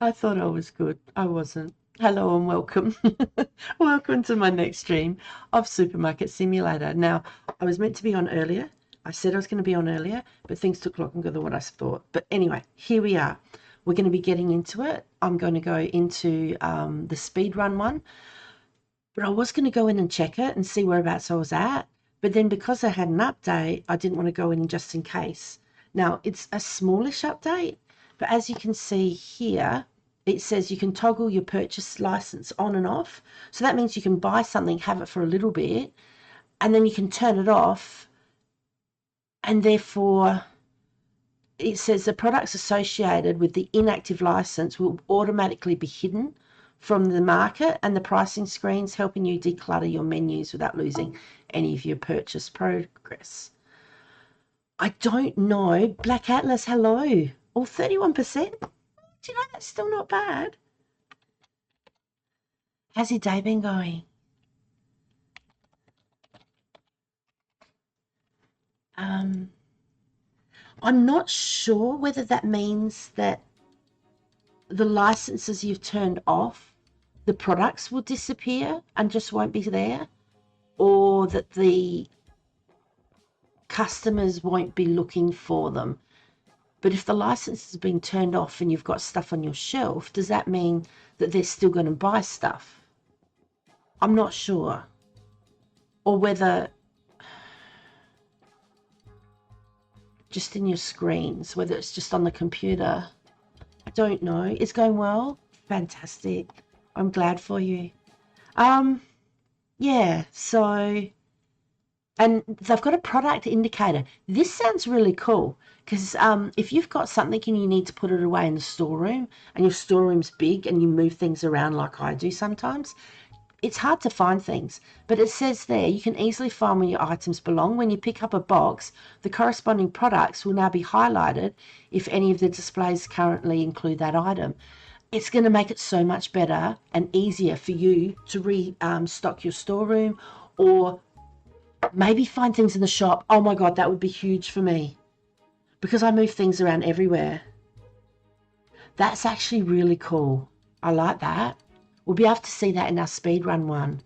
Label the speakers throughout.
Speaker 1: I thought I was good. I wasn't. Hello and welcome. Welcome to my next stream of Supermarket Simulator. Now, I was meant to be on earlier. I said I was going to be on earlier, but things took longer than what I thought. But anyway, here we are. We're going to be getting into it. I'm going to go into the speed run one, but I was going to go in and check it and see whereabouts I was at. But then because I had an update, I didn't want to go in just in case. Now, it's a smallish update, but as you can see here, it says you can toggle your purchase license on and off. So that means you can buy something, have it for a little bit, and then you can turn it off. And therefore, it says the products associated with the inactive license will automatically be hidden from the market and the pricing screens, helping you declutter your menus without losing any of your purchase progress. I don't know. Black Atlas, hello. Or 31%. Do you know that's still not bad? How's your day been going? I'm not sure whether that means that the licenses you've turned off, the products will disappear and just won't be there, or that the customers won't be looking for them. But if the license has been turned off and you've got stuff on your shelf, does that mean that they're still going to buy stuff? I'm not sure. Or whether just in your screens, whether it's just on the computer. I don't know. It's going well. Fantastic. I'm glad for you. Yeah, so, and they've got a product indicator. This sounds really cool because if you've got something and you need to put it away in the storeroom and your storeroom's big and you move things around like I do sometimes, it's hard to find things. But it says there you can easily find where your items belong. When you pick up a box, the corresponding products will now be highlighted if any of the displays currently include that item. It's going to make it so much better and easier for you to restock your storeroom, or maybe find things in the shop. Oh my God, that would be huge for me because I move things around everywhere. That's actually really cool. I like that. We'll be able to see that in our speedrun one.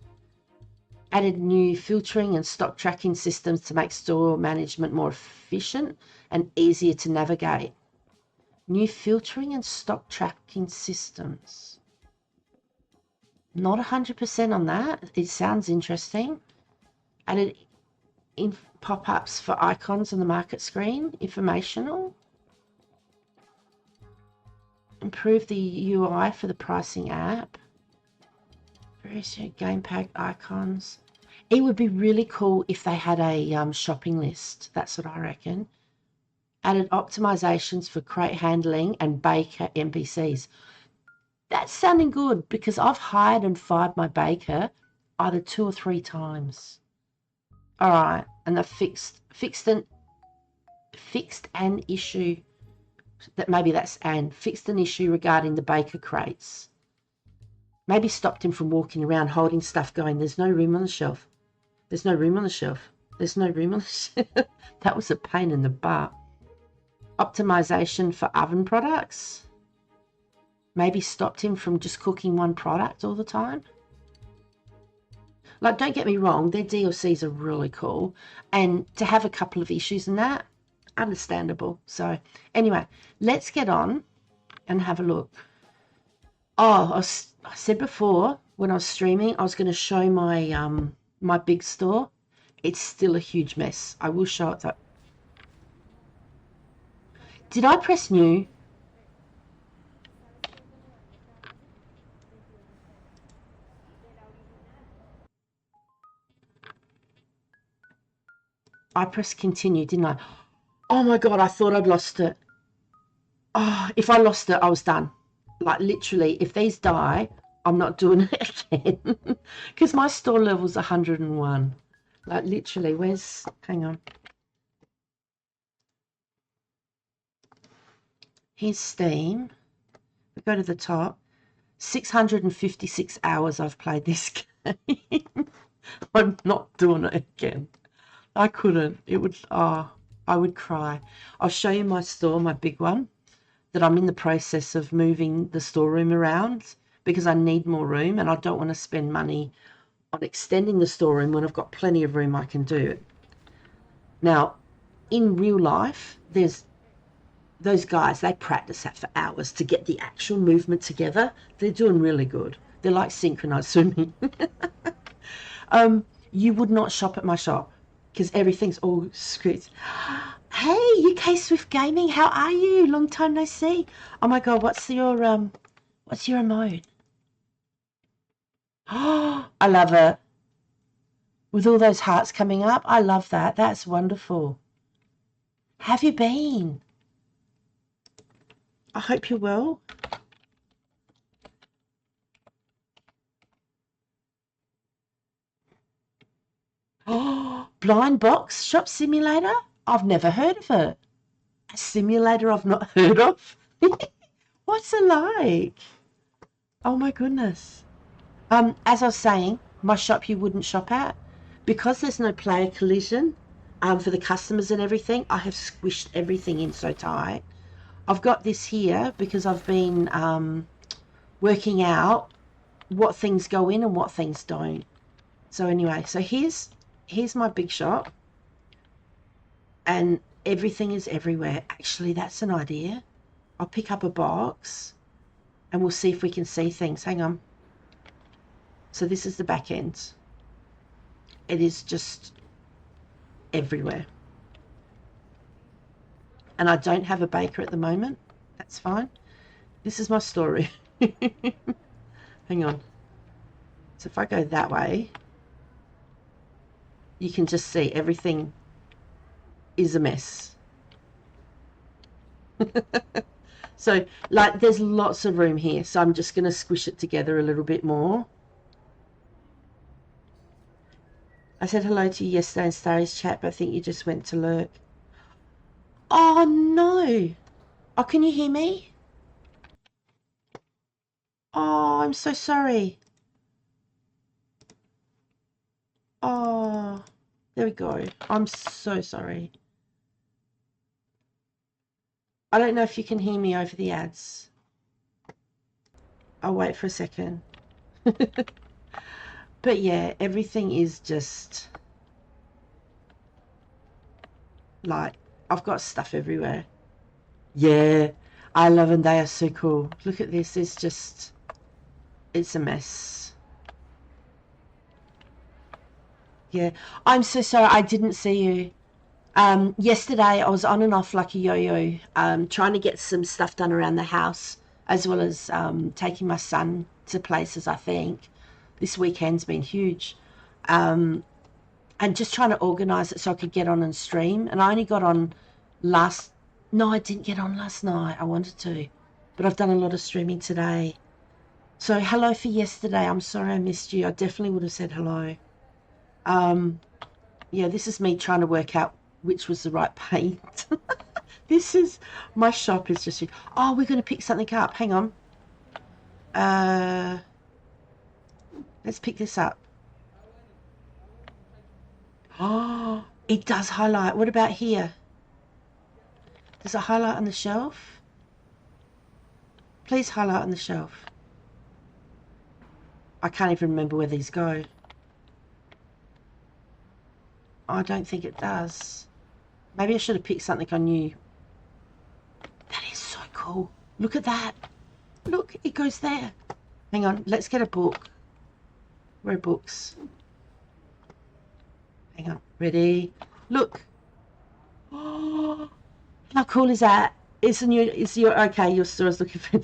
Speaker 1: Added new filtering and stock tracking systems to make store management more efficient and easier to navigate. New filtering and stock tracking systems. Not 100% on that. It sounds interesting. Added in pop-ups for icons on the market screen. Informational. Improve the UI for the pricing app. Various game pack icons. It would be really cool if they had a shopping list. That's what I reckon. Added optimizations for crate handling and baker NPCs. That's sounding good because I've hired and fired my baker either 2 or 3 times. All right, and they've fixed an issue that maybe that's and fixed an issue regarding the baker crates. Maybe stopped him from walking around holding stuff going, there's no room on the shelf. There's no room on the shelf. There's no room on the shelf. That was a pain in the butt. Optimization for oven products. Maybe stopped him from just cooking one product all the time. Like, don't get me wrong, their DLCs are really cool. And to have a couple of issues in that, understandable. So anyway, let's get on and have a look. Oh, I said before when I was streaming, I was going to show my my big store. It's still a huge mess. I will show it though. Did I press new? I pressed continue, didn't I? Oh my God, I thought I'd lost it. Oh, if I lost it, I was done. Like literally, if these die, I'm not doing it again. Because my store level's 101. Like literally, hang on. Here's Steam. We go to the top. 656 hours I've played this game. I'm not doing it again. I couldn't. It would, I would cry. I'll show you my store, my big one. that I'm in the process of moving the storeroom around because I need more room and I don't want to spend money on extending the storeroom when I've got plenty of room I can do. Now, in real life, there's those guys, they practice that for hours to get the actual movement together. They're doing really good. They're like synchronized swimming. You would not shop at my shop because everything's all screwed. Hey, UK Swift Gaming, how are you? Long time no see. Oh my God, what's your emote? Oh, I love it. With all those hearts coming up, I love that. That's wonderful. Have you been? I hope you're well. Oh, Blind Box Shop Simulator? I've never heard of it. A simulator I've not heard of? What's it like? Oh my goodness. As I was saying, my shop you wouldn't shop at. Because there's no player collision for the customers and everything, I have squished everything in so tight. I've got this here because I've been working out what things go in and what things don't. So anyway, so here's my big shop, and everything is everywhere. Actually, that's an idea. I'll pick up a box and we'll see if we can see things. Hang on. So this is the back end. It is just everywhere. And I don't have a baker at the moment. That's fine. This is my story. Hang on. So if I go that way, you can just see everything is a mess. So, like, there's lots of room here. So I'm just going to squish it together a little bit more. I said hello to you yesterday in Starry's chat, but I think you just went to lurk. Oh, no. Oh, can you hear me? Oh, I'm so sorry. Oh, there we go. I'm so sorry. I don't know if you can hear me over the ads. I'll wait for a second. But yeah, everything is just like, I've got stuff everywhere. Yeah, I love them. They are so cool. Look at this. It's a mess. Yeah, I'm so sorry I didn't see you. Yesterday I was on and off like a yo-yo, trying to get some stuff done around the house, as well as taking my son to places, I think. This weekend's been huge. And just trying to organise it so I could get on and stream. And I only got on no, I didn't get on last night. I wanted to, but I've done a lot of streaming today. So hello for yesterday. I'm sorry I missed you. I definitely would have said hello. Yeah, this is me trying to work out which was the right paint. This is, my shop is just, oh, we're going to pick something up. Hang on. Let's pick this up. Oh, it does highlight. What about here? Does it highlight on the shelf? Please highlight on the shelf. I can't even remember where these go. I don't think it does. Maybe I should have picked something I knew. That is so cool. Look at that. Look, it goes there. Hang on, let's get a book. Where are books? Hang on, ready? Look. Oh, how cool is that? Okay, your store's looking for,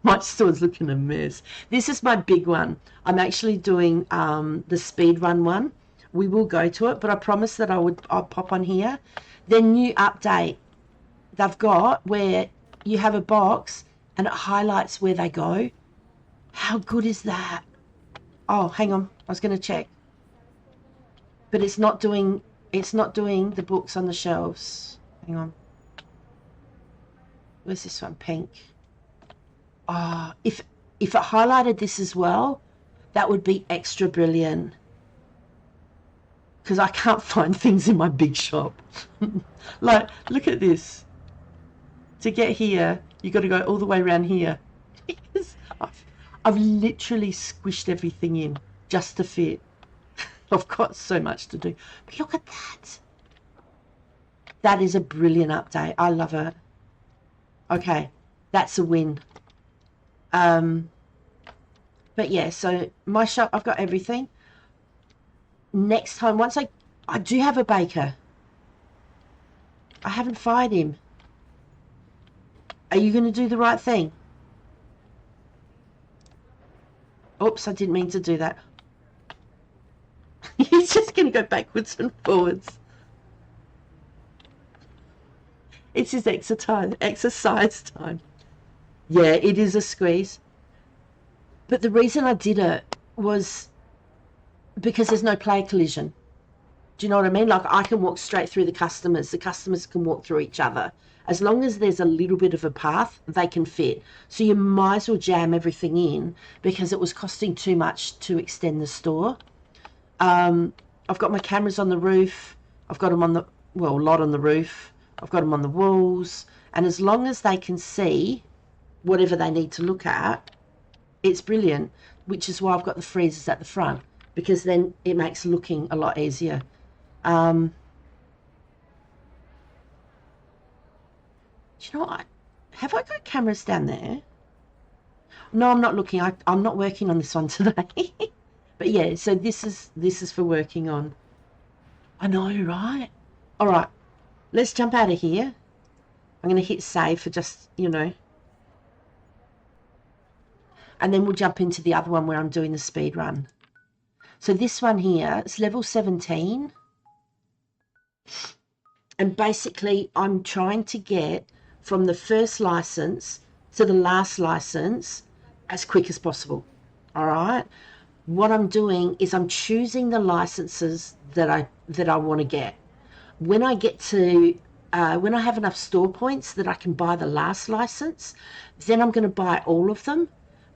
Speaker 1: my store's looking a mess. This is my big one. I'm actually doing the speed run one. We will go to it, but I promised that I'll pop on here. Their new update they've got where you have a box and it highlights where they go. How good is that? Oh, hang on. I was going to check. But it's not doing the books on the shelves. Hang on. Where's this one? Pink. Oh, if it highlighted this as well, that would be extra brilliant. Because I can't find things in my big shop. Like, look at this. To get here, You got to go all the way around here. I've literally squished everything in just to fit. I've got so much to do. But look at that. That is a brilliant update. I love it. Okay, that's a win. But yeah, so my shop, I've got everything. Next time, once I do have a baker. I haven't fired him. Are you going to do the right thing? Oops, I didn't mean to do that. He's just going to go backwards and forwards. It's his exercise time. Yeah, it is a squeeze. But the reason I did it was because there's no player collision. Do you know what I mean? Like, I can walk straight through the customers can walk through each other. As long as there's a little bit of a path, they can fit. So you might as well jam everything in, because it was costing too much to extend the store. I've got my cameras on the roof. I've got them on the, well, a lot on the roof. I've got them on the walls. And as long as they can see whatever they need to look at, it's brilliant, which is why I've got the freezers at the front, because then it makes looking a lot easier. Do you know what? Have I got cameras down there? No, I'm not looking. I'm not working on this one today. But yeah, so this is for working on. I know, right? All right, let's jump out of here. I'm going to hit save for just, and then we'll jump into the other one where I'm doing the speed run. So this one here, it's level 17. And basically, I'm trying to get from the first license to the last license as quick as possible. All right. What I'm doing is I'm choosing the licenses that I want to get. When I get to when I have enough store points that I can buy the last license, then I'm going to buy all of them,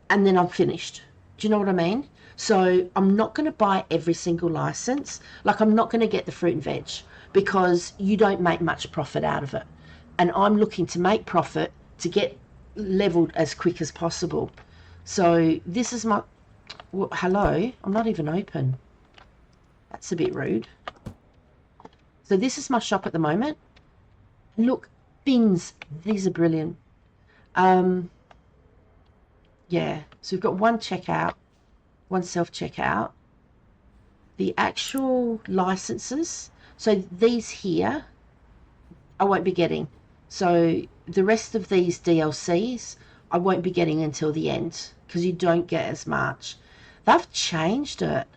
Speaker 1: and then I'm finished. Do you know what I mean? So I'm not going to buy every single license. Like, I'm not going to get the fruit and veg, because you don't make much profit out of it. And I'm looking to make profit to get leveled as quick as possible. So this is my... Well, hello? I'm not even open. That's a bit rude. So this is my shop at the moment. Look, bins. These are brilliant. Yeah, so we've got one checkout, one self-checkout. The actual licenses, so these here, I won't be getting. So the rest of these DLCs, I won't be getting until the end, because you don't get as much. They've changed it.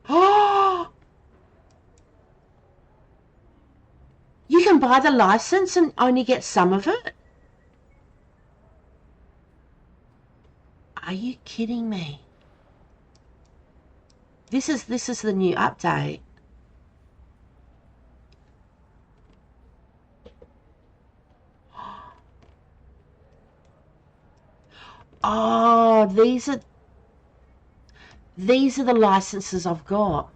Speaker 1: Oh! You can buy the license and only get some of it? Are you kidding me? This is the new update. Oh, these are the licenses I've got.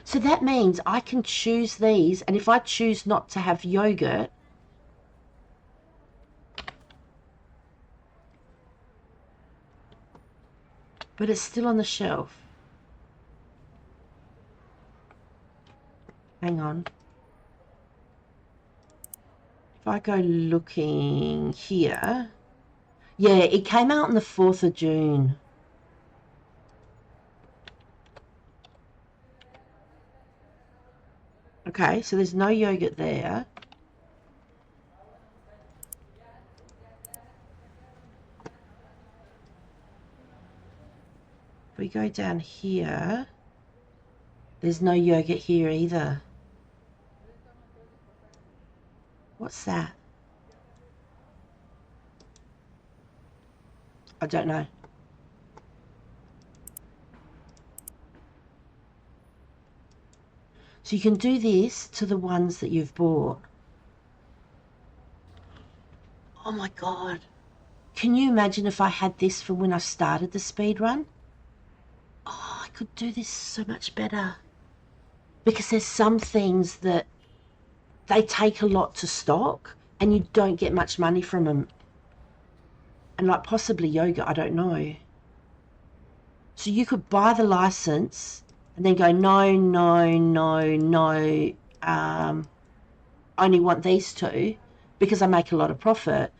Speaker 1: So that means I can choose these, and if I choose not to have yogurt, but it's still on the shelf. Hang on. If I go looking here, yeah, it came out on the 4th of June. Okay, so there's no yogurt there. If we go down here, there's no yogurt here either. What's that? I don't know. So you can do this to the ones that you've bought. Oh my God. Can you imagine if I had this from when I started the speed run? Oh, I could do this so much better. Because there's some things that they take a lot to stock and you don't get much money from them. And like possibly yoga, I don't know. So you could buy the license and then go, no, no, no, no, only want these two because I make a lot of profit.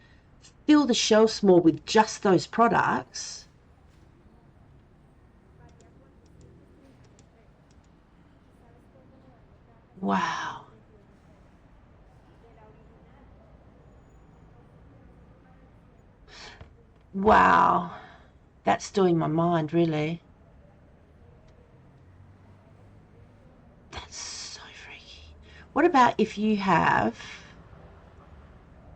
Speaker 1: Fill the shelves more with just those products. Wow. Wow. That's doing my mind, really. That's so freaky. What about if you have...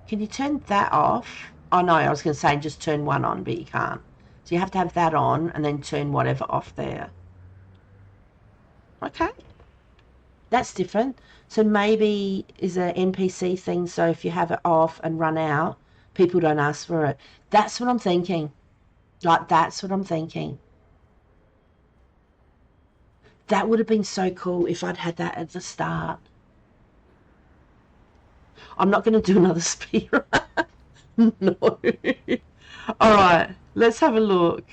Speaker 1: Can you turn that off? Oh, no, I was going to say just turn one on, but you can't. So you have to have that on and then turn whatever off there. Okay. That's different. So maybe is an NPC thing, so if you have it off and run out, people don't ask for it. That's what I'm thinking. Like, that's what I'm thinking. That would have been so cool if I'd had that at the start. I'm not going to do another speed run. No. All right, let's have a look.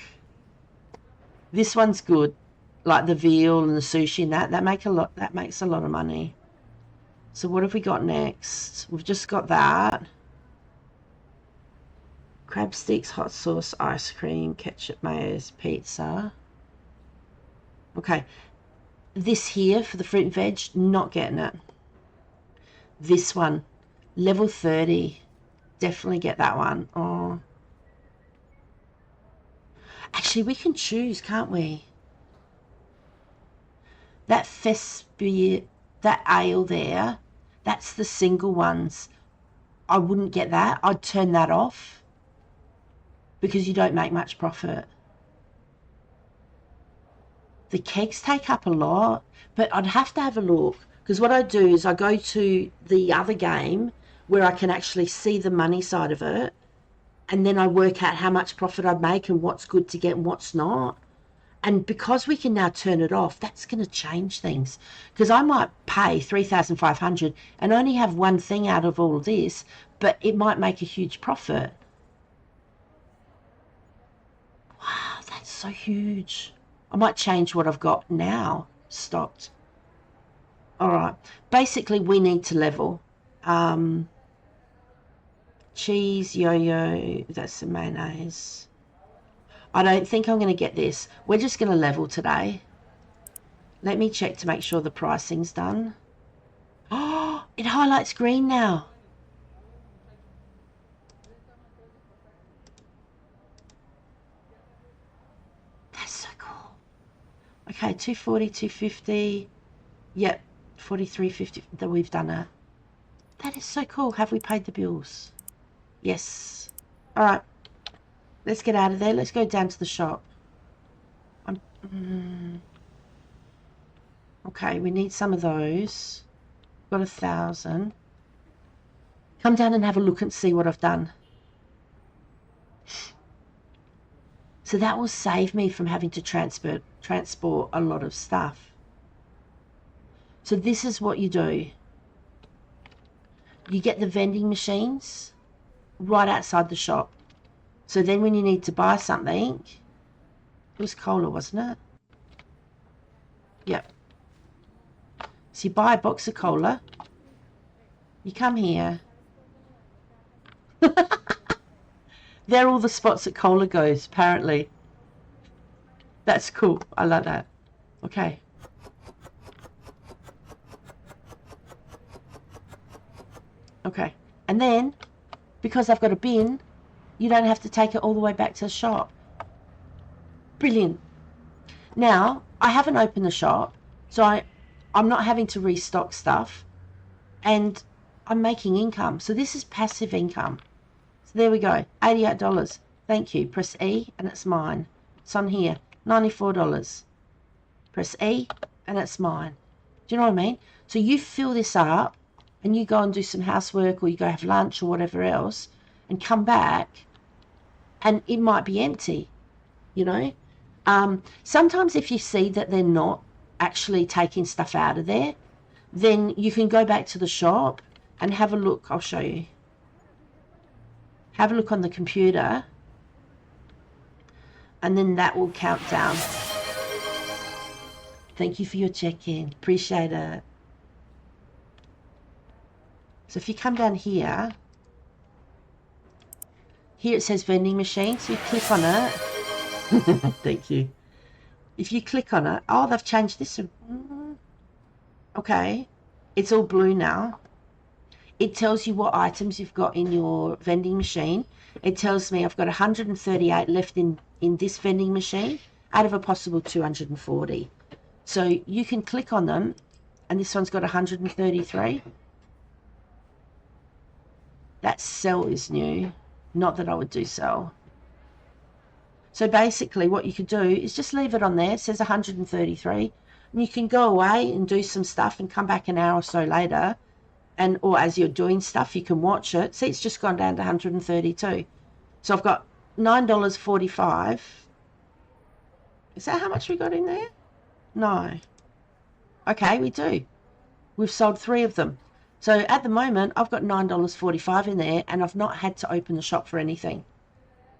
Speaker 1: This one's good. Like the veal and the sushi and that makes a lot of money. So what have we got next? We've just got that. Crab sticks, hot sauce, ice cream, ketchup, mayonnaise, pizza. Okay. This here for the fruit and veg, not getting it. This one, level 30. Definitely get that one. Oh. Actually, we can choose, can't we? That that ale there, that's the single ones. I wouldn't get that. I'd turn that off because you don't make much profit. The kegs take up a lot, but I'd have to have a look because what I do is I go to the other game where I can actually see the money side of it, and then I work out how much profit I'd make and what's good to get and what's not. And because we can now turn it off, that's going to change things. Because I might pay $3,500 and only have one thing out of all of this, but it might make a huge profit. Wow, that's so huge. I might change what I've got now. Stopped. All right. Basically, we need to level. Cheese, yo-yo, that's the mayonnaise. I don't think I'm going to get this. We're just going to level today. Let me check to make sure the pricing's done. Oh, it highlights green now. That's so cool. Okay, 240, 250. Yep, 43.50 that we've done it. That is so cool. Have we paid the bills? Yes. All right. Let's get out of there. Let's go down to the shop. Okay, we need some of those. Got 1,000. Come down and have a look and see what I've done. So that will save me from having to transport a lot of stuff. So this is what you do. You get the vending machines right outside the shop. So then when you need to buy something, it was cola, wasn't it? Yep. So you buy a box of cola, you come here. There are all the spots that cola goes, apparently. That's cool. I like that. Okay. Okay. And then, because I've got a bin, you don't have to take it all the way back to the shop. Brilliant. Now, I haven't opened the shop, so I'm not having to restock stuff, and I'm making income. So this is passive income. So there we go, $88. Thank you. Press E and it's mine. It's on here, $94. Press E and it's mine. Do you know what I mean? So you fill this up and you go and do some housework or you go have lunch or whatever else, and come back and it might be empty, you know. Sometimes if you see that they're not actually taking stuff out of there, then you can go back to the shop and have a look. I'll show you. Have a look on the computer, and then that will count down. Thank you for your check-in. Appreciate it. So if you come down here, here it says vending machine, so you click on it. Thank you. If you click on it, oh, they've changed this. Okay, it's all blue now. It tells you what items you've got in your vending machine. It tells me I've got 138 left in this vending machine out of a possible 240. So you can click on them, and this one's got 133. That cell is new. Not that I would do sell. So basically what you could do is just leave it on there. It says 133. And you can go away and do some stuff and come back an hour or so later. And or as you're doing stuff, you can watch it. See, it's just gone down to 132. So I've got $9.45. Is that how much we got in there? No. Okay, we do. We've sold 3 of them. So at the moment, I've got $9.45 in there, and I've not had to open the shop for anything.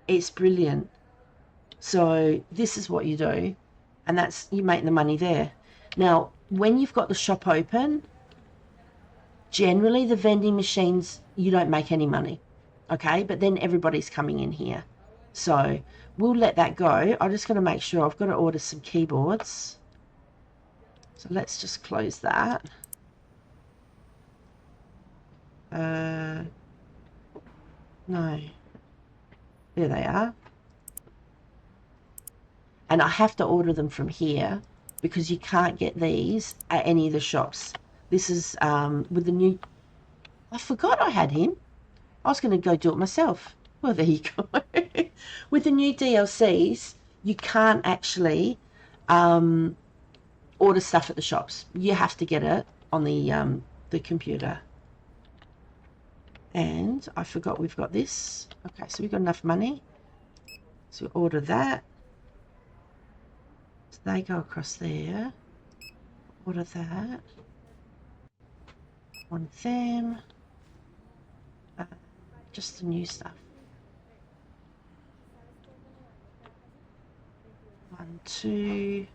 Speaker 1: It's brilliant. So this is what you do, and that's, you make the money there. Now, when you've got the shop open, generally the vending machines, you don't make any money, okay? But then everybody's coming in here. So we'll let that go. I'm just going to make sure I've got to order some keyboards. So let's just close that. No. There they are. And I have to order them from here because you can't get these at any of the shops. This is with the new... I forgot I had him. I was going to go do it myself. Well, there you go. With the new DLCs, you can't actually order stuff at the shops. You have to get it on the computer. And I forgot we've got this. Okay, so we've got enough money. So we order that. So they go across there. Order that. Want them. Just the new stuff. 1, 2.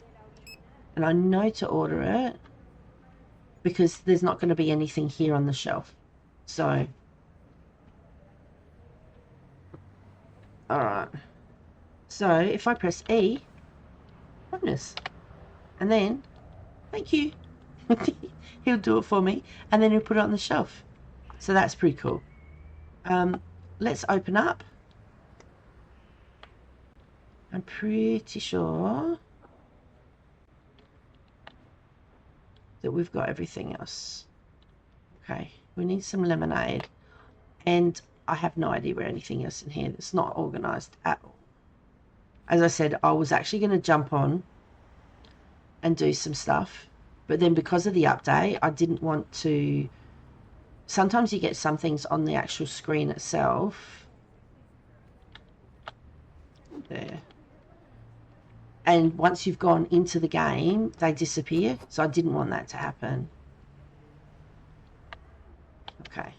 Speaker 1: And I know to order it because there's not going to be anything here on the shelf. So, alright. So if I press E, goodness, and then, thank you. He'll do it for me, and then he'll put it on the shelf. So that's pretty cool. Let's open up. I'm pretty sure that we've got everything else. Okay, we need some lemonade, and I have no idea where anything else in here. It's not organized at all. As I said, I was actually going to jump on and do some stuff, but then because of the update, I didn't want to... Sometimes you get some things on the actual screen itself. There. And once you've gone into the game, they disappear. So I didn't want that to happen. Okay.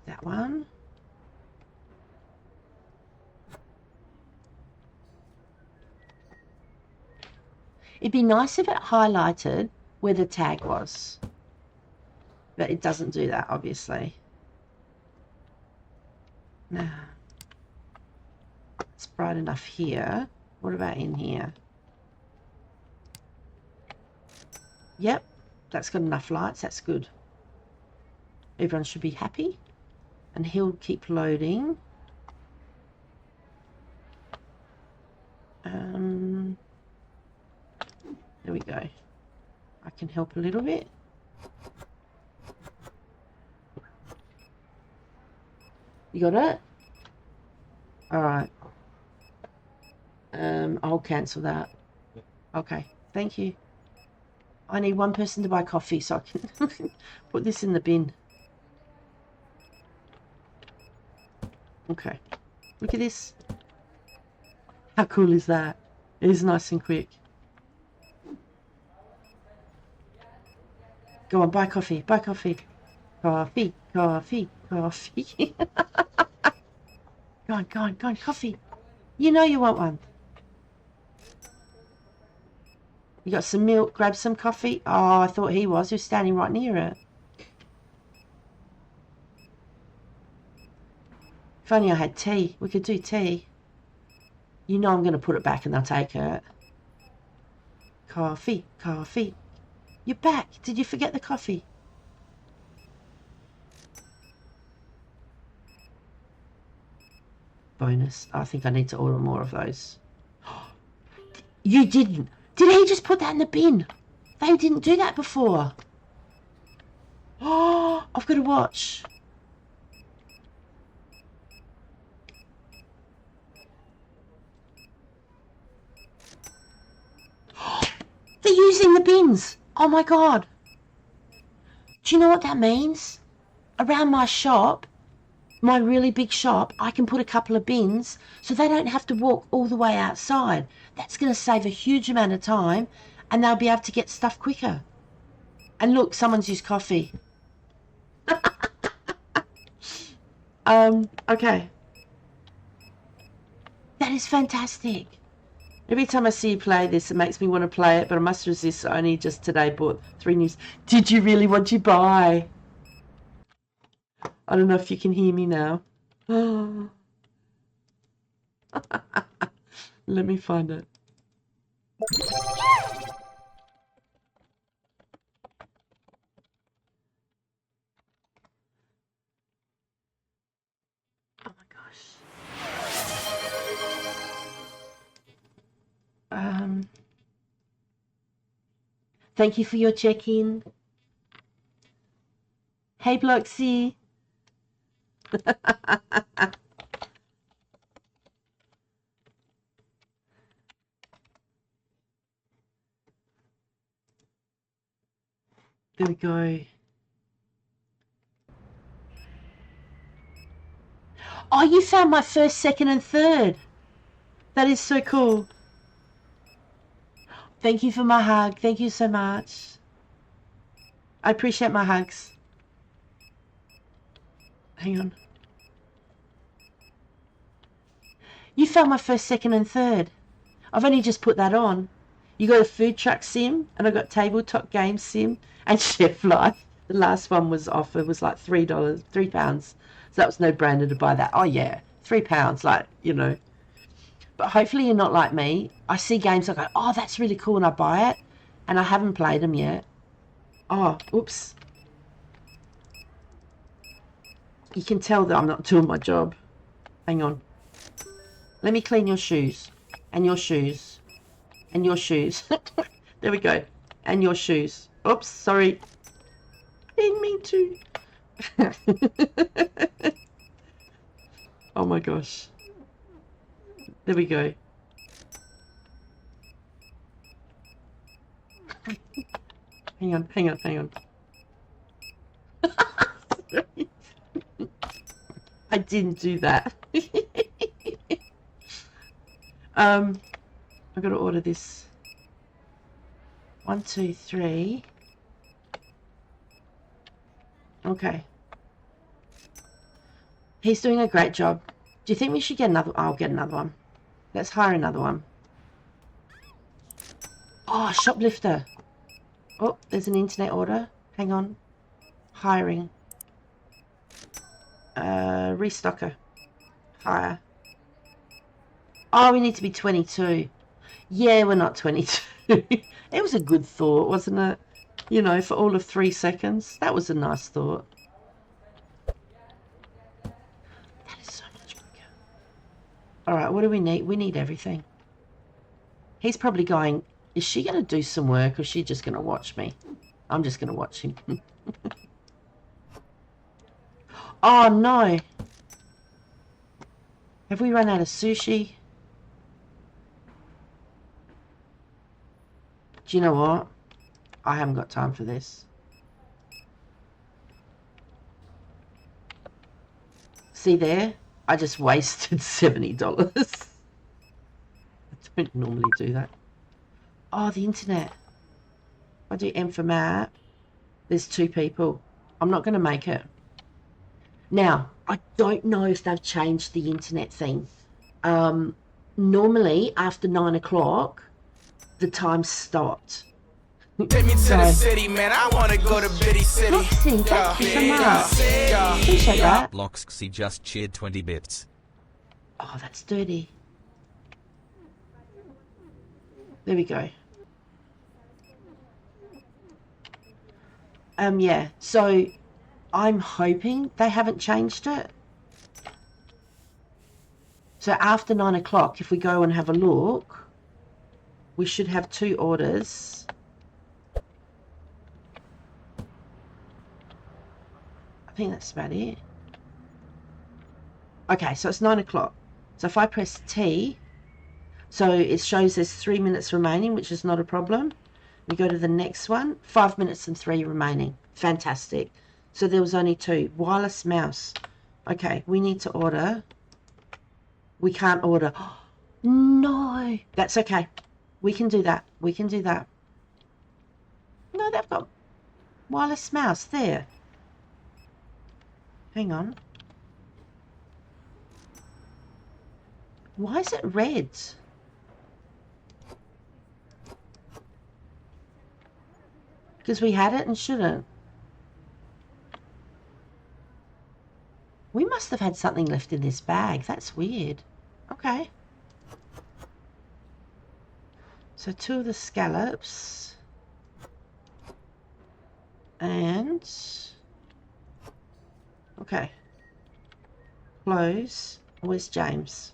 Speaker 1: That one. It'd be nice if it highlighted where the tag was. But it doesn't do that, obviously. Now, it's bright enough here. What about in here? Yep, that's got enough lights. That's good. Everyone should be happy. And he'll keep loading. There we go. I can help a little bit. You got it? Alright. I'll cancel that. Okay, thank you. I need one person to buy coffee so I can put this in the bin. Okay. Look at this. How cool is that? It is nice and quick. Go on, buy coffee. Buy coffee. Coffee, coffee, coffee. Go on, go on, go on, coffee. You know you want one. You got some milk, grab some coffee. Oh, I thought he was standing right near it. If only I had tea. We could do tea. You know I'm going to put it back and they'll take it. Coffee, coffee. You're back. Did you forget the coffee? Bonus. I think I need to order more of those. You didn't. Did he just put that in the bin? They didn't do that before. Oh, I've got to watch. They're using the bins. Oh my God. Do you know what that means? Around my shop, my really big shop, I can put a couple of bins so they don't have to walk all the way outside. That's going to save a huge amount of time and they'll be able to get stuff quicker. And look, someone's used coffee. Okay. That is fantastic. Every time I see you play this, it makes me want to play it, but I must resist. I only just today bought 3 news. Did you really want to buy? I don't know if you can hear me now. Let me find it. Oh my gosh. Thank you for your check-in. Hey, Bloxy. There we go. Oh, you found my first, second, and third. That is so cool. Thank you for my hug. Thank you so much. I appreciate my hugs. Hang on. You found my first, second, and third. I've only just put that on. You got a food truck sim, and I got tabletop game sim and Chef Life. The last one was offered was like £3, £3. So that was no brainer to buy that. Oh yeah, £3, like, you know. But hopefully you're not like me. I see games, I go, oh, that's really cool, and I buy it, and I haven't played them yet. Oh, oops. You can tell that I'm not doing my job. Hang on. Let me clean your shoes. And your shoes. And your shoes. There we go. And your shoes. Oops, sorry. Didn't mean to. Oh my gosh. There we go. Hang on, hang on, hang on. I didn't do that. I've got to order this. 1, 2, 3. Okay. He's doing a great job. Do you think we should get another? I'll get another one. Let's hire another one. Oh, shoplifter. Oh, there's an internet order. Hang on. Hiring. Restocker. Hire. Oh, we need to be 22. Yeah, we're not 22. It was a good thought, wasn't it? You know, for all of 3 seconds. That was a nice thought. That is so much quicker. Alright, what do we need? We need everything. He's probably going, is she going to do some work or is she just going to watch me? I'm just going to watch him. Oh, no. Have we run out of sushi? Do you know what? I haven't got time for this. See there? I just wasted $70. I don't normally do that. Oh, the internet. I do M for map. There's 2 people. I'm not going to make it. Now, I don't know if they've changed the internet thing. Normally, after 9 o'clock, the time stopped.
Speaker 2: Take me to the city, man. I want to go to Bitty City.
Speaker 1: Roxy, thank you so much. Appreciate that.
Speaker 3: Bloxy just cheered 20 bits.
Speaker 1: Oh, that's dirty. There we go. Yeah, so I'm hoping they haven't changed it. So after 9 o'clock, if we go and have a look, we should have 2 orders. I think that's about it. Okay, so it's 9 o'clock. So if I press T, so it shows there's 3 minutes remaining, which is not a problem. We go to the next one, 5 minutes and 3 remaining. Fantastic. So there was only 2. Wireless mouse. Okay, we need to order. We can't order. No, that's okay. We can do that. We can do that. No, they've got wireless mouse there. Hang on. Why is it red? Because we had it and shouldn't. We must have had something left in this bag. That's weird. Okay. So 2 of the scallops. And... okay. Close. Where's James?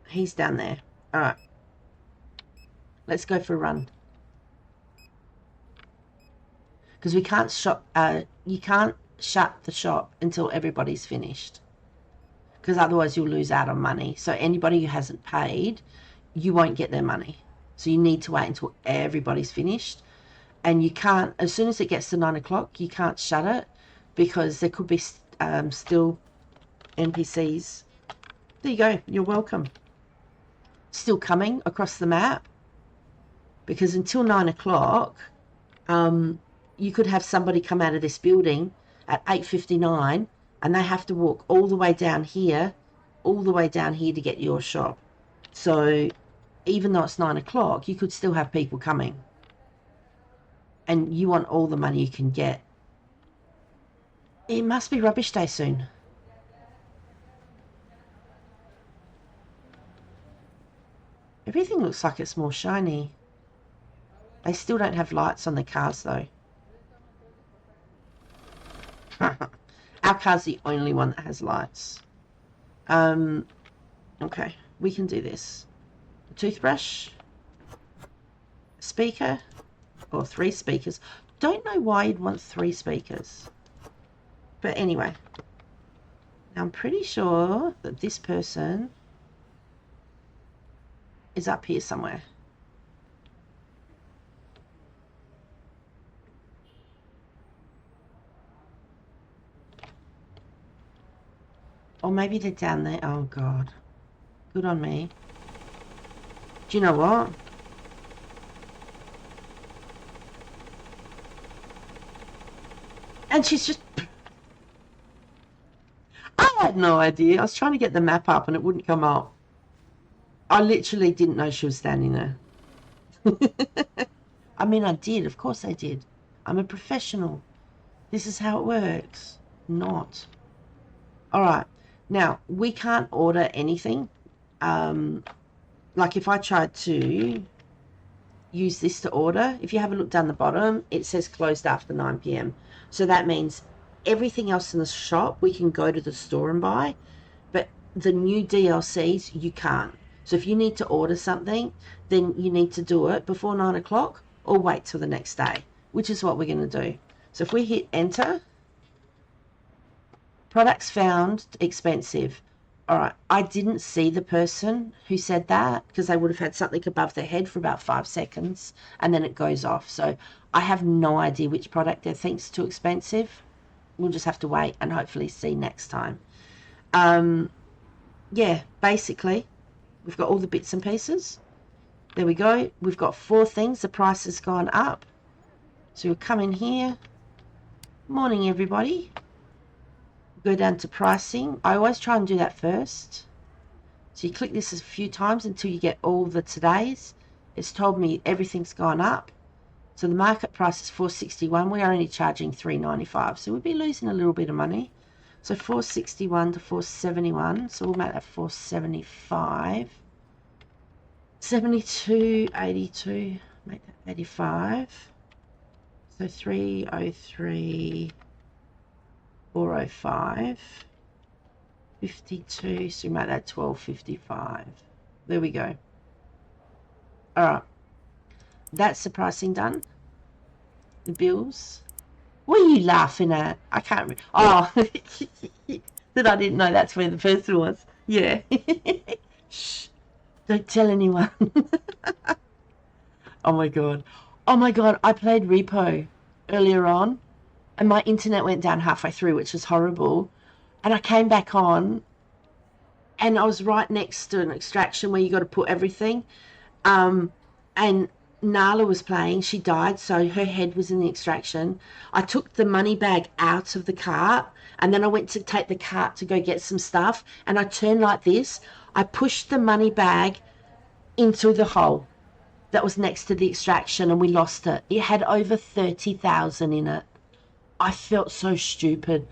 Speaker 1: He's down there. Alright. Let's go for a run. Because we can't shop, you can't shut the shop until everybody's finished. Because otherwise you'll lose out on money. So anybody who hasn't paid, you won't get their money. So you need to wait until everybody's finished. And you can't, as soon as it gets to 9 o'clock, you can't shut it. Because there could be still NPCs. There you go, you're welcome. Still coming across the map. Because until 9 o'clock, you could have somebody come out of this building at 8:59 and they have to walk all the way down here to get your shop. So even though it's 9 o'clock, you could still have people coming. And you want all the money you can get. It must be rubbish day soon. Everything looks like it's more shiny. They still don't have lights on the cars though. Our car's the only one that has lights. Okay, we can do this. A toothbrush, a speaker, or 3 speakers. Don't know why you'd want 3 speakers. But anyway, I'm pretty sure that this person is up here somewhere. Or maybe they're down there. Oh, God. Good on me. Do you know what? And she's just... I had no idea. I was trying to get the map up and it wouldn't come up. I literally didn't know she was standing there. I mean, I did. Of course I did. I'm a professional. This is how it works. Not. All right. Now, we can't order anything. Like if I tried to use this to order, if you have a look down the bottom, it says closed after 9 p.m. So that means everything else in the shop, we can go to the store and buy. But the new DLCs, you can't. So if you need to order something, then you need to do it before 9 o'clock or wait till the next day, which is what we're going to do. So if we hit enter, products found expensive. All right, I didn't see the person who said that because they would have had something above their head for about 5 seconds and then it goes off. So I have no idea which product they think's too expensive. We'll just have to wait and hopefully see next time. Yeah, basically, we've got all the bits and pieces. There we go. We've got 4 things. The price has gone up. So we'll come in here. Morning, everybody. Go down to pricing. I always try and do that first. So you click this a few times until you get all the todays. It's told me everything's gone up. So the market price is $4.61. We are only charging $3.95. So we'll be losing a little bit of money. So $4.61 to $4.71. So we'll make that $4.75. $72.82. Make that $85. So $3.03. $4.05. $52. So we make that $12.55. There we go. All right. That's the pricing done. The bills. What are you laughing at? I can't remember. Oh, that I didn't know that's where the person was. Yeah. Shh. Don't tell anyone. Oh my God. Oh my God. I played Repo earlier on and my internet went down halfway through, which was horrible. And I came back on and I was right next to an extraction where you got to put everything. And Nala was playing. She died, so her head was in the extraction. I took the money bag out of the cart, and then I went to take the cart to go get some stuff, and I turned like this. I pushed the money bag into the hole that was next to the extraction, and we lost it. It had over 30,000 in it. I felt so stupid.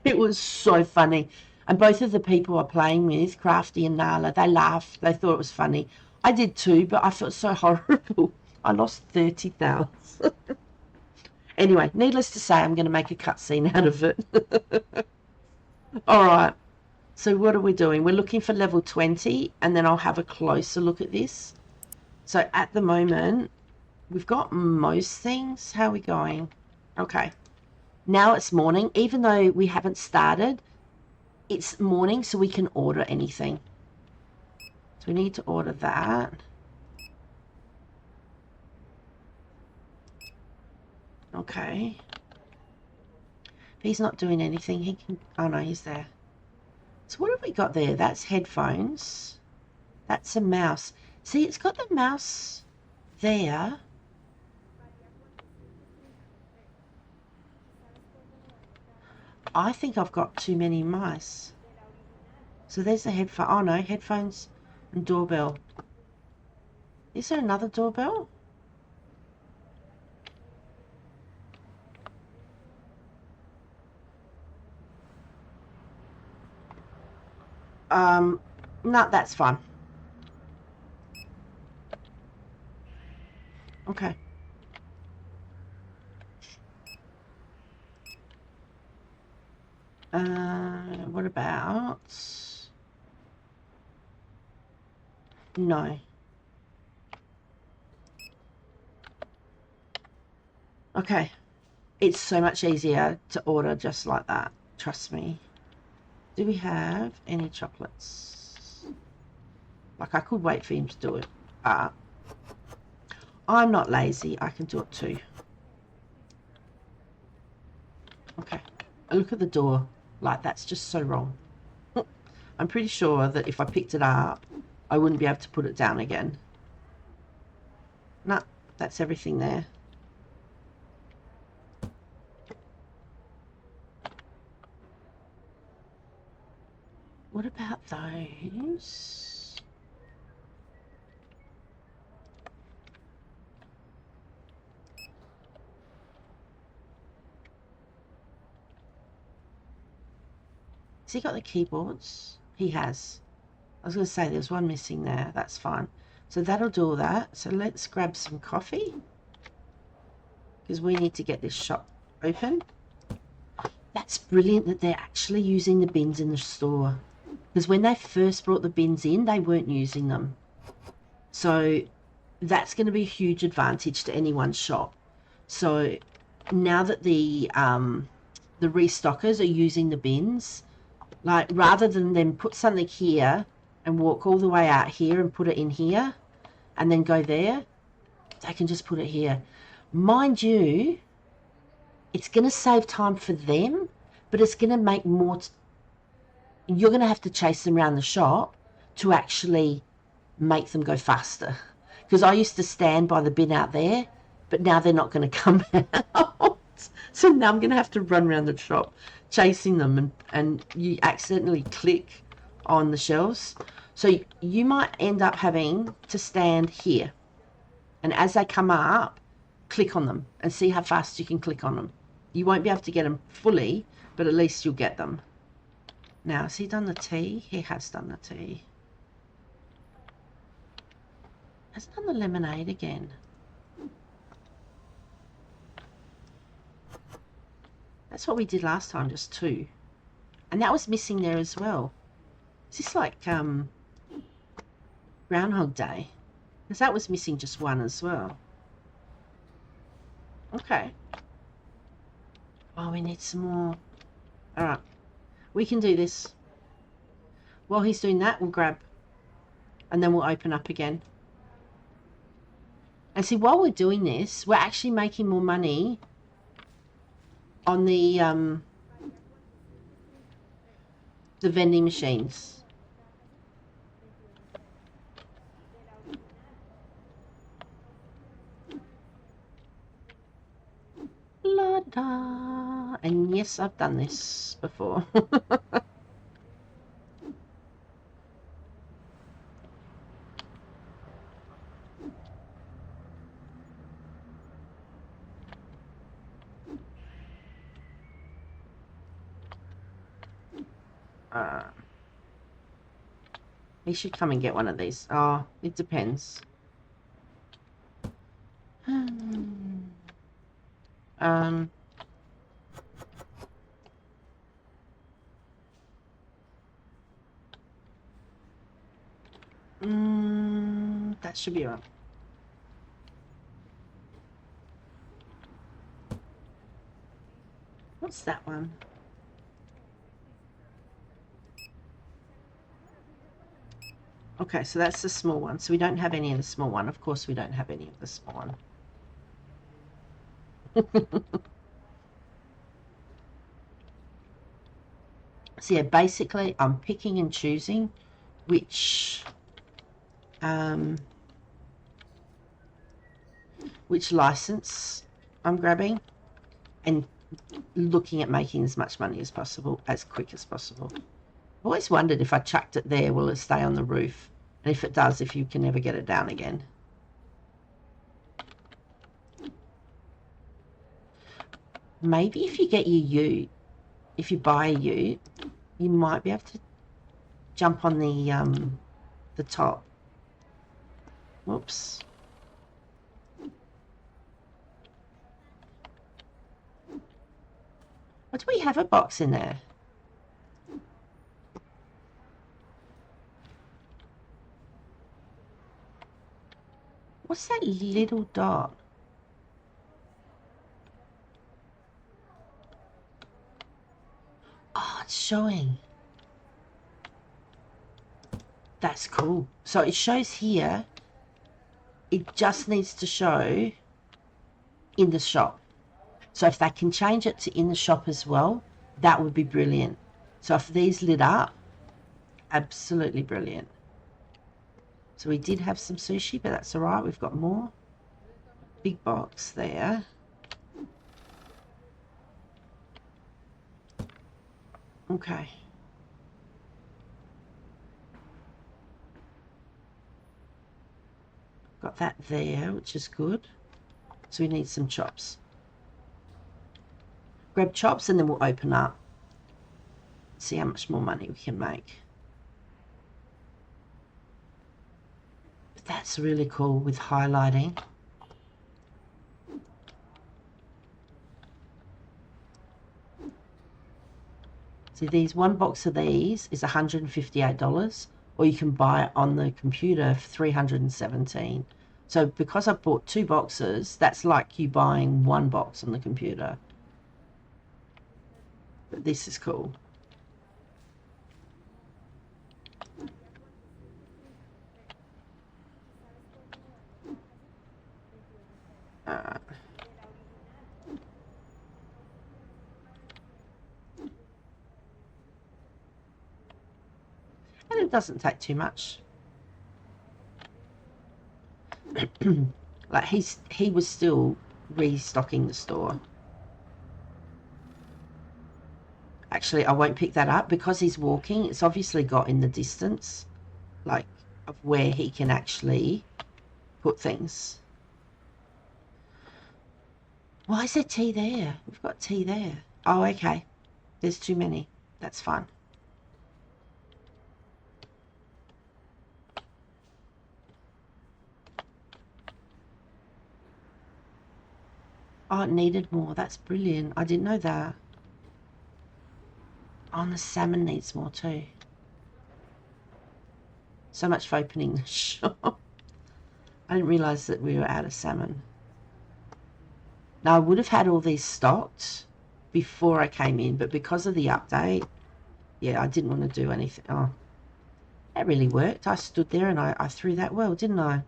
Speaker 1: It was so funny. And both of the people I'm playing with, Crafty and Nala, they laughed. They thought it was funny. I did too, but I felt so horrible. I lost 30,000. Anyway, needless to say, I'm going to make a cutscene out of it. All right. So what are we doing? We're looking for level 20, and then I'll have a closer look at this. So at the moment, we've got most things. How are we going? Okay. Now it's morning. Even though we haven't started, it's morning, so we can order anything. So we need to order that. Okay. If he's not doing anything, he can... Oh, no, he's there. So what have we got there? That's headphones. That's a mouse. See, it's got the mouse there. I think I've got too many mice. So there's the headphone. Oh, no, headphones... and doorbell. Is there another doorbell? No, that's fine. Okay. What about... No. Okay. It's so much easier to order just like that. Trust me. Do we have any chocolates? Like, I could wait for him to do it. I'm not lazy. I can do it too. Okay. I look at the door. Like, that's just so wrong. I'm pretty sure that if I picked it up, I wouldn't be able to put it down again. No, that's everything there. What about those? Has he got the keyboards? He has. I was going to say there's one missing there. That's fine. So that'll do all that. So let's grab some coffee, because we need to get this shop open. That's brilliant that they're actually using the bins in the store. Because when they first brought the bins in, they weren't using them. So that's going to be a huge advantage to anyone's shop. So now that the restockers are using the bins, Like, rather than them put something here and walk all the way out here and put it in here and then go there, they can just put it here. Mind you, it's going to save time for them, but it's going to make more... You're going to have to chase them around the shop to actually make them go faster. Because I used to stand by the bin out there, but now they're not going to come out. So now I'm going to have to run around the shop chasing them, and you accidentally click on the shelves. So you might end up having to stand here. And as they come up, click on them and see how fast you can click on them. You won't be able to get them fully, but at least you'll get them. Now, has he done the tea? He has done the tea. Has done the lemonade again. That's what we did last time, just 2. And that was missing there as well. Is this like Groundhog Day? Because that was missing just 1 as well. Okay. Oh, we need some more. Alright. We can do this. While he's doing that, we'll grab. And then we'll open up again. And see, while we're doing this, we're actually making more money on the vending machines. La da. And yes, I've done this before. He should come and get one of these. Oh, it depends. That should be right. What's that one? Okay, so that's the small one. So we don't have any of the small one. Of course, we don't have any of the small one. So yeah, basically, I'm picking and choosing which license I'm grabbing and looking at making as much money as possible, as quick as possible. I've always wondered if I chucked it there, will it stay on the roof? And if it does, if you can never get it down again. Maybe if you get your ute, if you buy a ute, you might be able to jump on the top. Whoops. Or do we have a box in there? What's that little dot? Oh, it's showing. That's cool. So it shows here. It just needs to show in the shop. So if they can change it to in the shop as well, that would be brilliant. So if these lit up, absolutely brilliant. So we did have some sushi, but that's all right. We've got more. Big box there. Okay. Got that there, which is good. So we need some chops. Grab chops and then we'll open up. See how much more money we can make. But that's really cool with highlighting. See, these, one box of these is $158, or you can buy it on the computer for $317. So because I bought 2 boxes, that's like you buying 1 box on the computer. But this is cool. doesn't take too much. Like he was still restocking the store. Actually, I won't pick that up because he's walking. It's obviously got in the distance, like, of where he can actually put things. Why is there tea there? We've got tea there. Oh, okay. There's too many. That's fine. Oh, it needed more. That's brilliant. I didn't know that. Oh, and the salmon needs more too. So much for opening the shop. I didn't realise that we were out of salmon. Now, I would have had all these stocked before I came in, but because of the update, yeah, I didn't want to do anything. Oh, that really worked. I stood there and I threw that well, didn't I?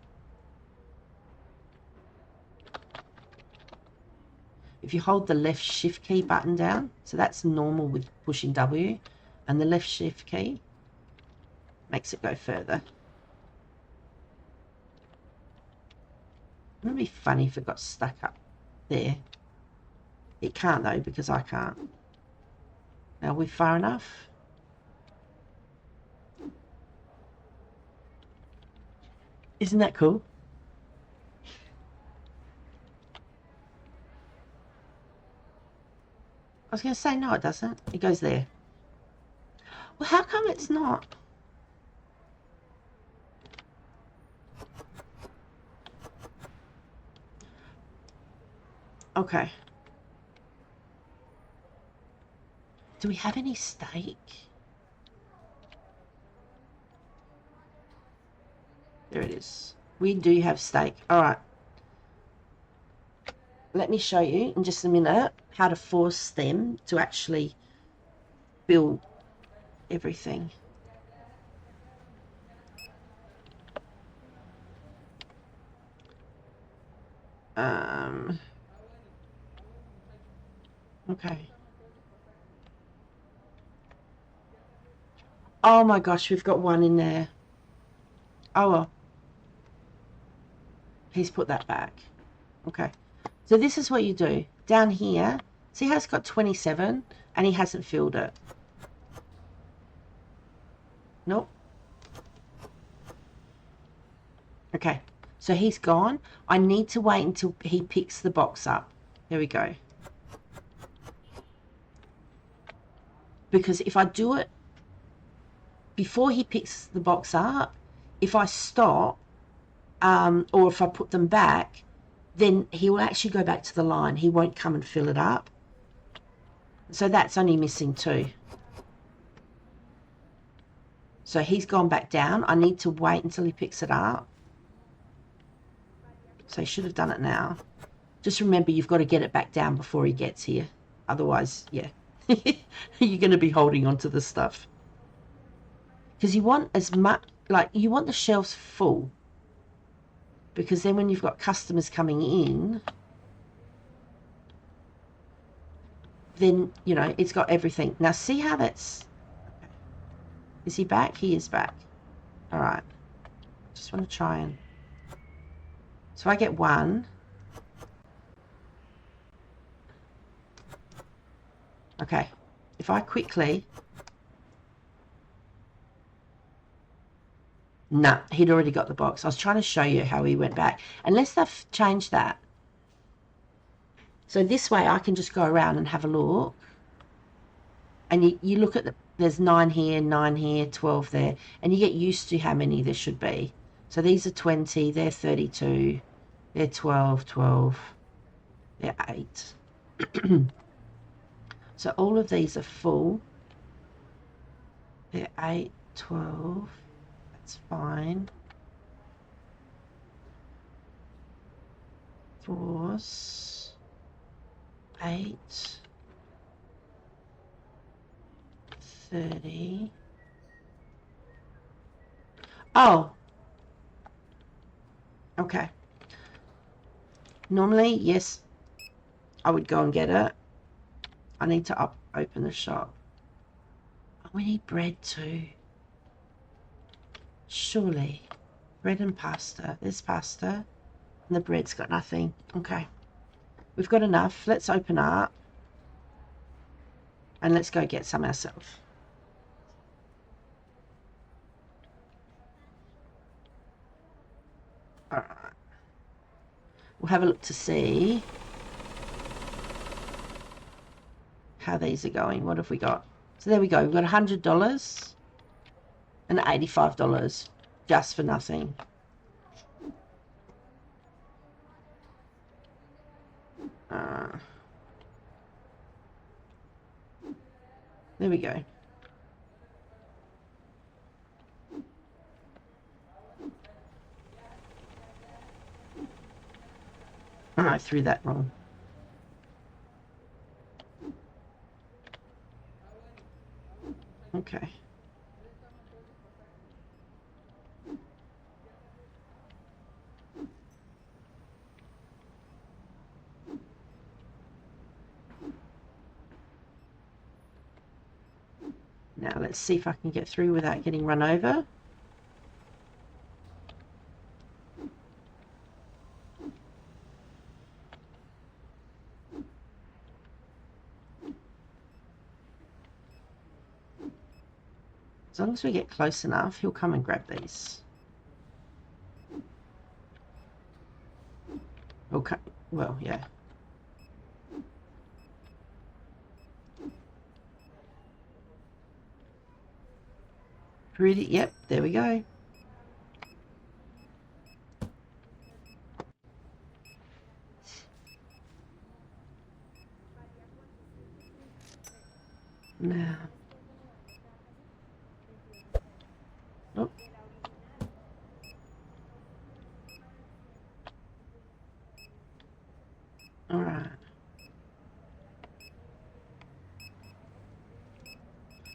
Speaker 1: If you hold the left shift key button down, so that's normal with pushing W, and the left shift key makes it go further. Wouldn't it be funny if it got stuck up there? It can't though, because I can't. Now, are we far enough? Isn't that cool? I was going to say, no, it doesn't. It goes there. Well, how come it's not? Okay. Do we have any steak? There it is. We do have steak. All right. Let me show you in just a minute how to force them to actually build everything. Okay. Oh my gosh, we've got one in there. Oh well. He's put that back. Okay. So this is what you do. Down here, see how it's got 27 and he hasn't filled it? Nope. Okay. So he's gone. I need to wait until he picks the box up. There we go. Because if I do it before he picks the box up, if I stop, or if I put them back, then he will actually go back to the line. He won't come and fill it up. So that's only missing 2. So he's gone back down. I need to wait until he picks it up. So he should have done it now. Just remember, you've got to get it back down before he gets here. Otherwise, yeah, you're going to be holding on to the stuff. Because you want as much, like, you want the shelves full. Because then when you've got customers coming in, then, you know, it's got everything. Now, see how that's... Is he back? He is back. All right. Just want to try and... So I get 1. Okay. If I quickly... Nah, he'd already got the box. I was trying to show you how he went back. Unless they've changed that. So this way I can just go around and have a look. And you look at the... There's 9 here, 9 here, 12 there. And you get used to how many there should be. So these are 20, they're 32, they're 12, 12, they're 8. So all of these are full. They're 8, 12... That's fine. 4, 8, 30. Oh. Okay. Normally, yes, I would go and get it. I need to open the shop. Oh, we need bread too. Surely. Bread and pasta. There's pasta. And the bread's got nothing. Okay. We've got enough. Let's open up. And let's go get some ourselves. Alright. We'll have a look to see how these are going. What have we got? So there we go. We've got $100 and $85 just for nothing. There we go. Oh, I threw that wrong. Okay. Now let's see if I can get through without getting run over. As long as we get close enough, he'll come and grab these. Okay, well, yeah. Pretty, yep, there we go. Now. Oh. All right.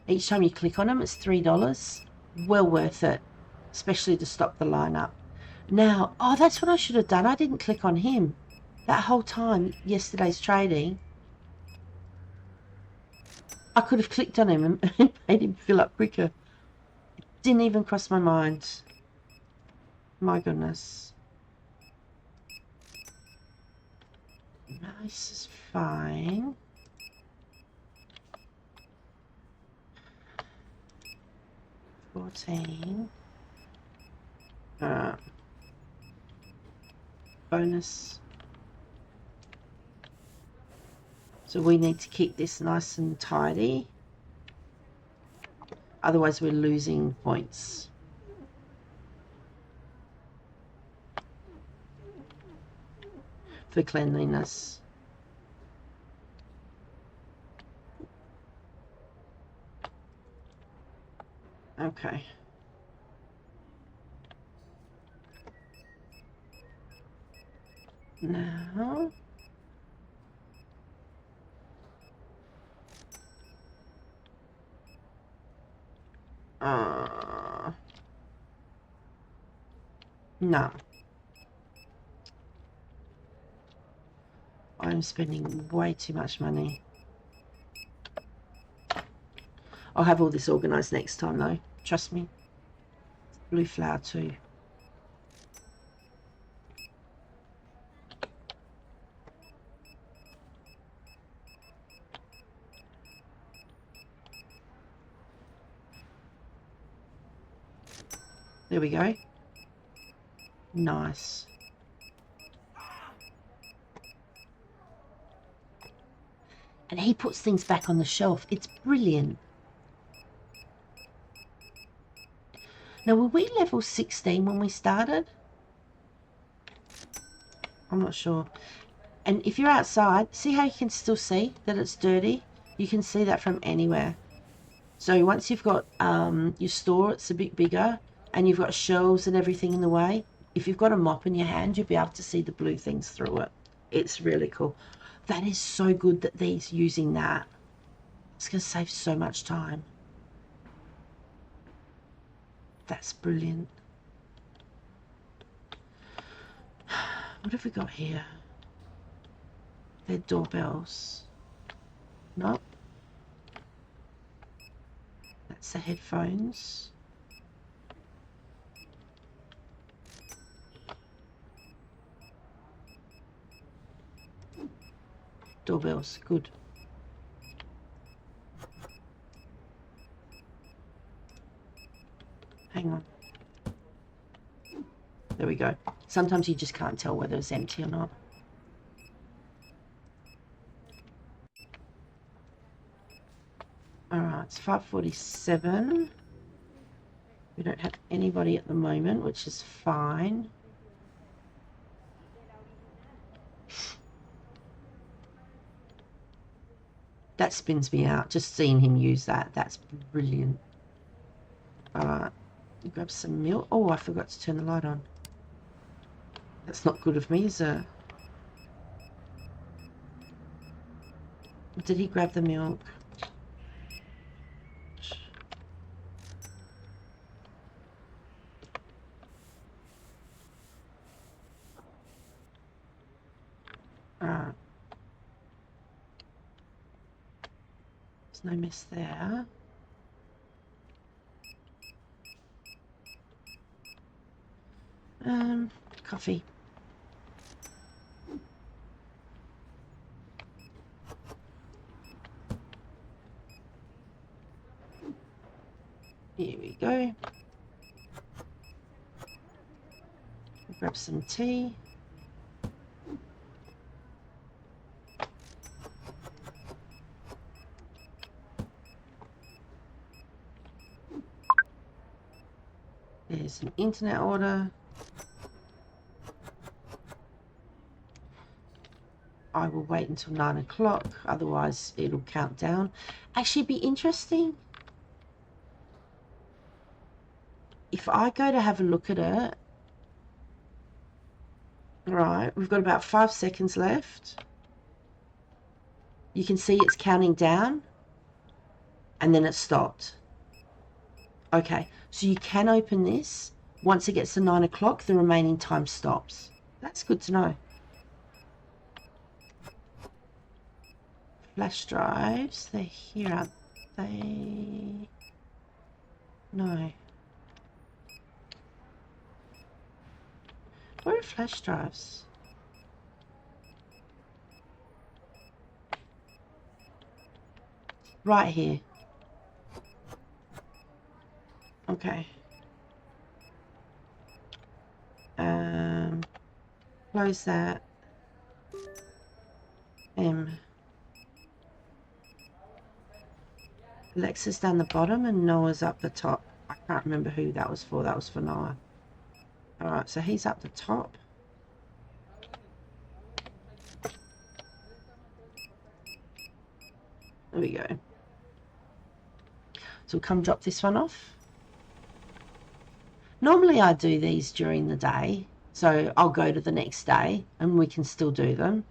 Speaker 1: Each time you click on them, it's $3. Well worth it, especially to stop the lineup. Now, oh, that's what I should have done. I didn't click on him that whole time yesterday's trading. I could have clicked on him and made him fill up quicker. It didn't even cross my mind. My goodness. Nice is fine. $14. Bonus. So we need to keep this nice and tidy. Otherwise we're losing points. For cleanliness. Okay. Now. No. I'm spending way too much money. I'll have all this organised next time though. Trust me. Blue flower too. There we go. Nice. And he puts things back on the shelf. It's brilliant. Now, were we level 16 when we started? I'm not sure. And if you're outside, see how you can still see that it's dirty? You can see that from anywhere. So once you've got your store, it's a bit bigger, and you've got shelves and everything in the way. If you've got a mop in your hand, you'll be able to see the blue things through it. It's really cool. That is so good that they're using that. It's going to save so much time. That's brilliant. What have we got here? They're doorbells. Nope. That's the headphones. doorbells. Good. Hang on. There we go. Sometimes you just can't tell whether it's empty or not. Alright, it's 5:47. We don't have anybody at the moment, which is fine. That spins me out. Just seeing him use that. That's brilliant. Alright. Grab some milk. Oh, I forgot to turn the light on. That's not good of me, is it? Did he grab the milk? Alright. There's no mess there. Coffee. Here we go. Grab some tea. There's an internet order. I will wait until 9 o'clock, otherwise it'll count down. Actually, it'd be interesting if I go to have a look at it. Right, we've got about 5 seconds left. You can see it's counting down and then it stopped. Okay, so you can open this. Once it gets to 9 o'clock, the remaining time stops. That's good to know. Flash drives, they're here, aren't they? No. Where are flash drives? Right here. Okay. Close that. Alexa's down the bottom and Noah's up the top. I can't remember who that was for. That was for Noah. Alright, so he's up the top. There we go. So we'll come drop this one off. Normally I do these during the day, so I'll go to the next day and we can still do them.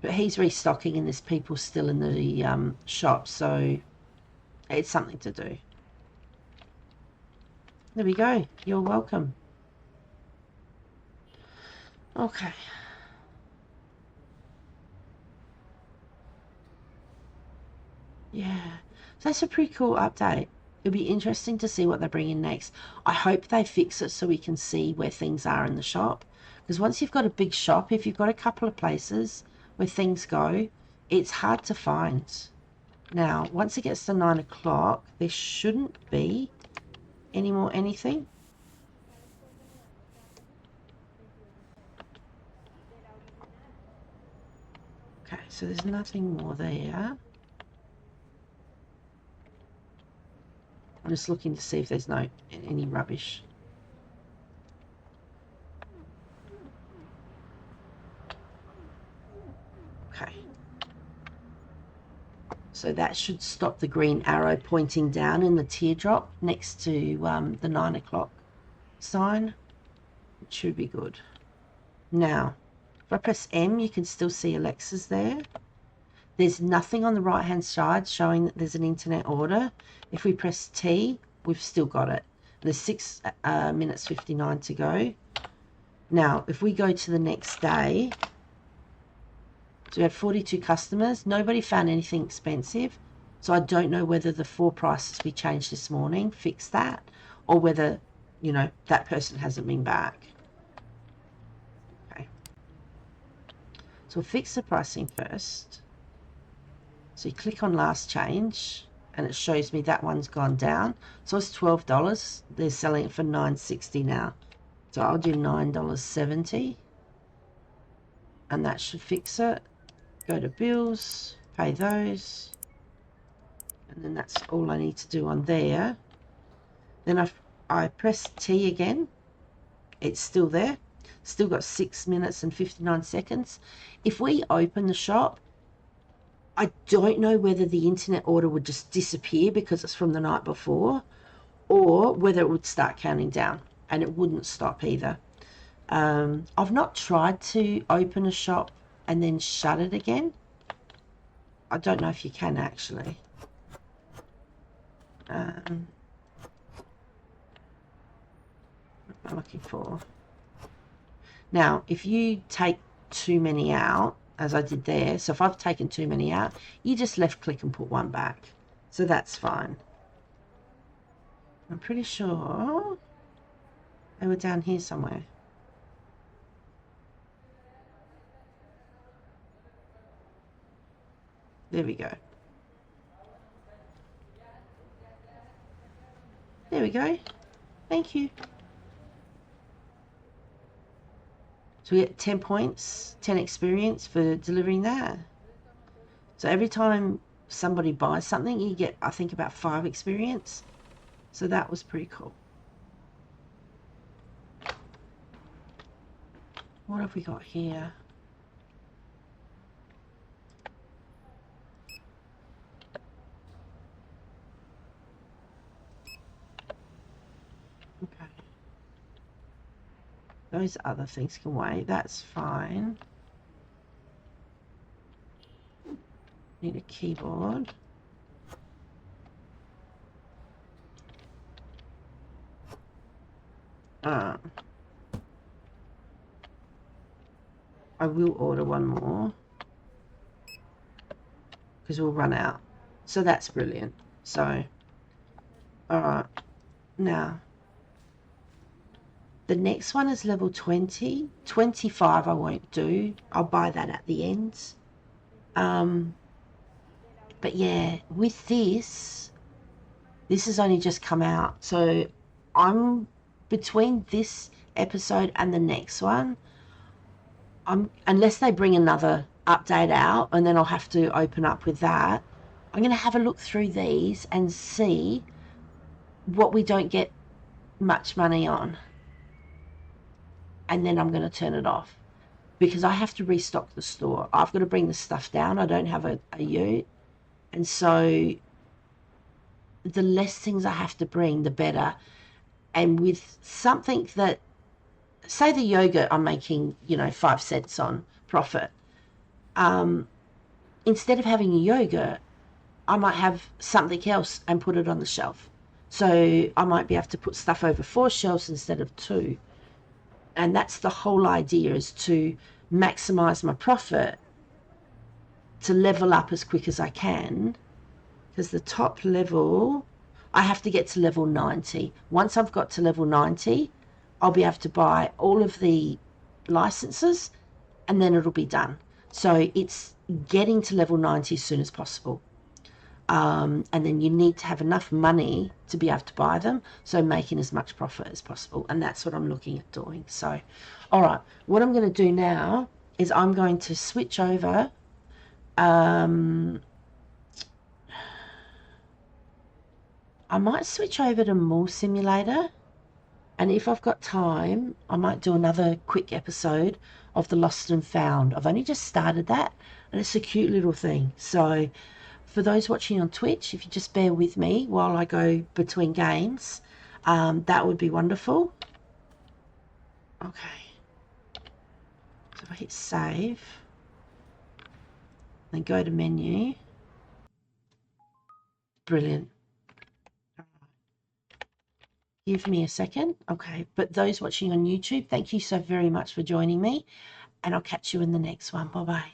Speaker 1: But he's restocking and there's people still in the shop, so it's something to do. There we go. You're welcome. Okay. Yeah. So that's a pretty cool update. It'll be interesting to see what they bring in next. I hope they fix it so we can see where things are in the shop. Because once you've got a big shop, if you've got a couple of places where things go, it's hard to find. Now, once it gets to 9 o'clock, there shouldn't be any more anything. Okay, so there's nothing more there. I'm just looking to see if there's any rubbish. Okay. So that should stop the green arrow pointing down in the teardrop next to the 9 o'clock sign. It should be good. Now, if I press M, you can still see Alexa's there. There's nothing on the right hand side showing that there's an internet order. If we press T, we've still got it. There's 6 minutes 59 to go. Now, if we go to the next day, so we had 42 customers. Nobody found anything expensive. So I don't know whether the 4 prices we changed this morning fixed that, or whether, you know, that person hasn't been back. So we'll fix the pricing first. So you click on last change and it shows me that one's gone down. So it's $12. They're selling it for $9.60 now. So I'll do $9.70 and that should fix it. Go to bills, pay those, and then that's all I need to do on there. Then I press T again. It's still there. Still got 6 minutes and 59 seconds. If we open the shop, I don't know whether the internet order would just disappear because it's from the night before, or whether it would start counting down, and it wouldn't stop either. I've not tried to open a shop and then shut it again. I don't know if you can actually. What am I looking for? Now, if you take too many out, as I did there, so if I've taken too many out, you just left click and put one back. So that's fine. I'm pretty sure they were down here somewhere. There we go. There we go. Thank you. So we get 10 points, 10 experience for delivering that. So every time somebody buys something, you get, I think, about 5 experience. So that was pretty cool. What have we got here? Okay. Those other things can wait. That's fine. Need a keyboard. I will order one more because we'll run out. So that's brilliant. So, alright. Now, the next one is level 20. 25 I won't do. I'll buy that at the end. But yeah, with this has only just come out. So I'm between this episode and the next one. Unless they bring another update out and then I'll have to open up with that. I'm going to have a look through these and see what we don't get much money on. And then I'm going to turn it off because I have to restock the store. I've got to bring the stuff down. I don't have a ute. And so the less things I have to bring, the better. And with something that, say the yogurt I'm making, 5 cents on profit. Instead of having a yogurt, I might have something else and put it on the shelf. So I might be able to put stuff over 4 shelves instead of 2. And that's the whole idea, is to maximize my profit, to level up as quick as I can, because the top level, I have to get to level 90. Once I've got to level 90, I'll be able to buy all of the licenses and then it'll be done. So it's getting to level 90 as soon as possible. And then you need to have enough money to be able to buy them, so making as much profit as possible, and that's what I'm looking at doing. So all right, what I'm going to do now is I'm going to switch over I might switch over to Mall Simulator, and if I've got time I might do another quick episode of the Lost and Found. I've only just started that and it's a cute little thing. So for those watching on Twitch, if you just bear with me while I go between games, that would be wonderful. Okay. So if I hit save, then go to menu. Brilliant. Give me a second. Okay, but those watching on YouTube, thank you so very much for joining me, and I'll catch you in the next one. Bye-bye.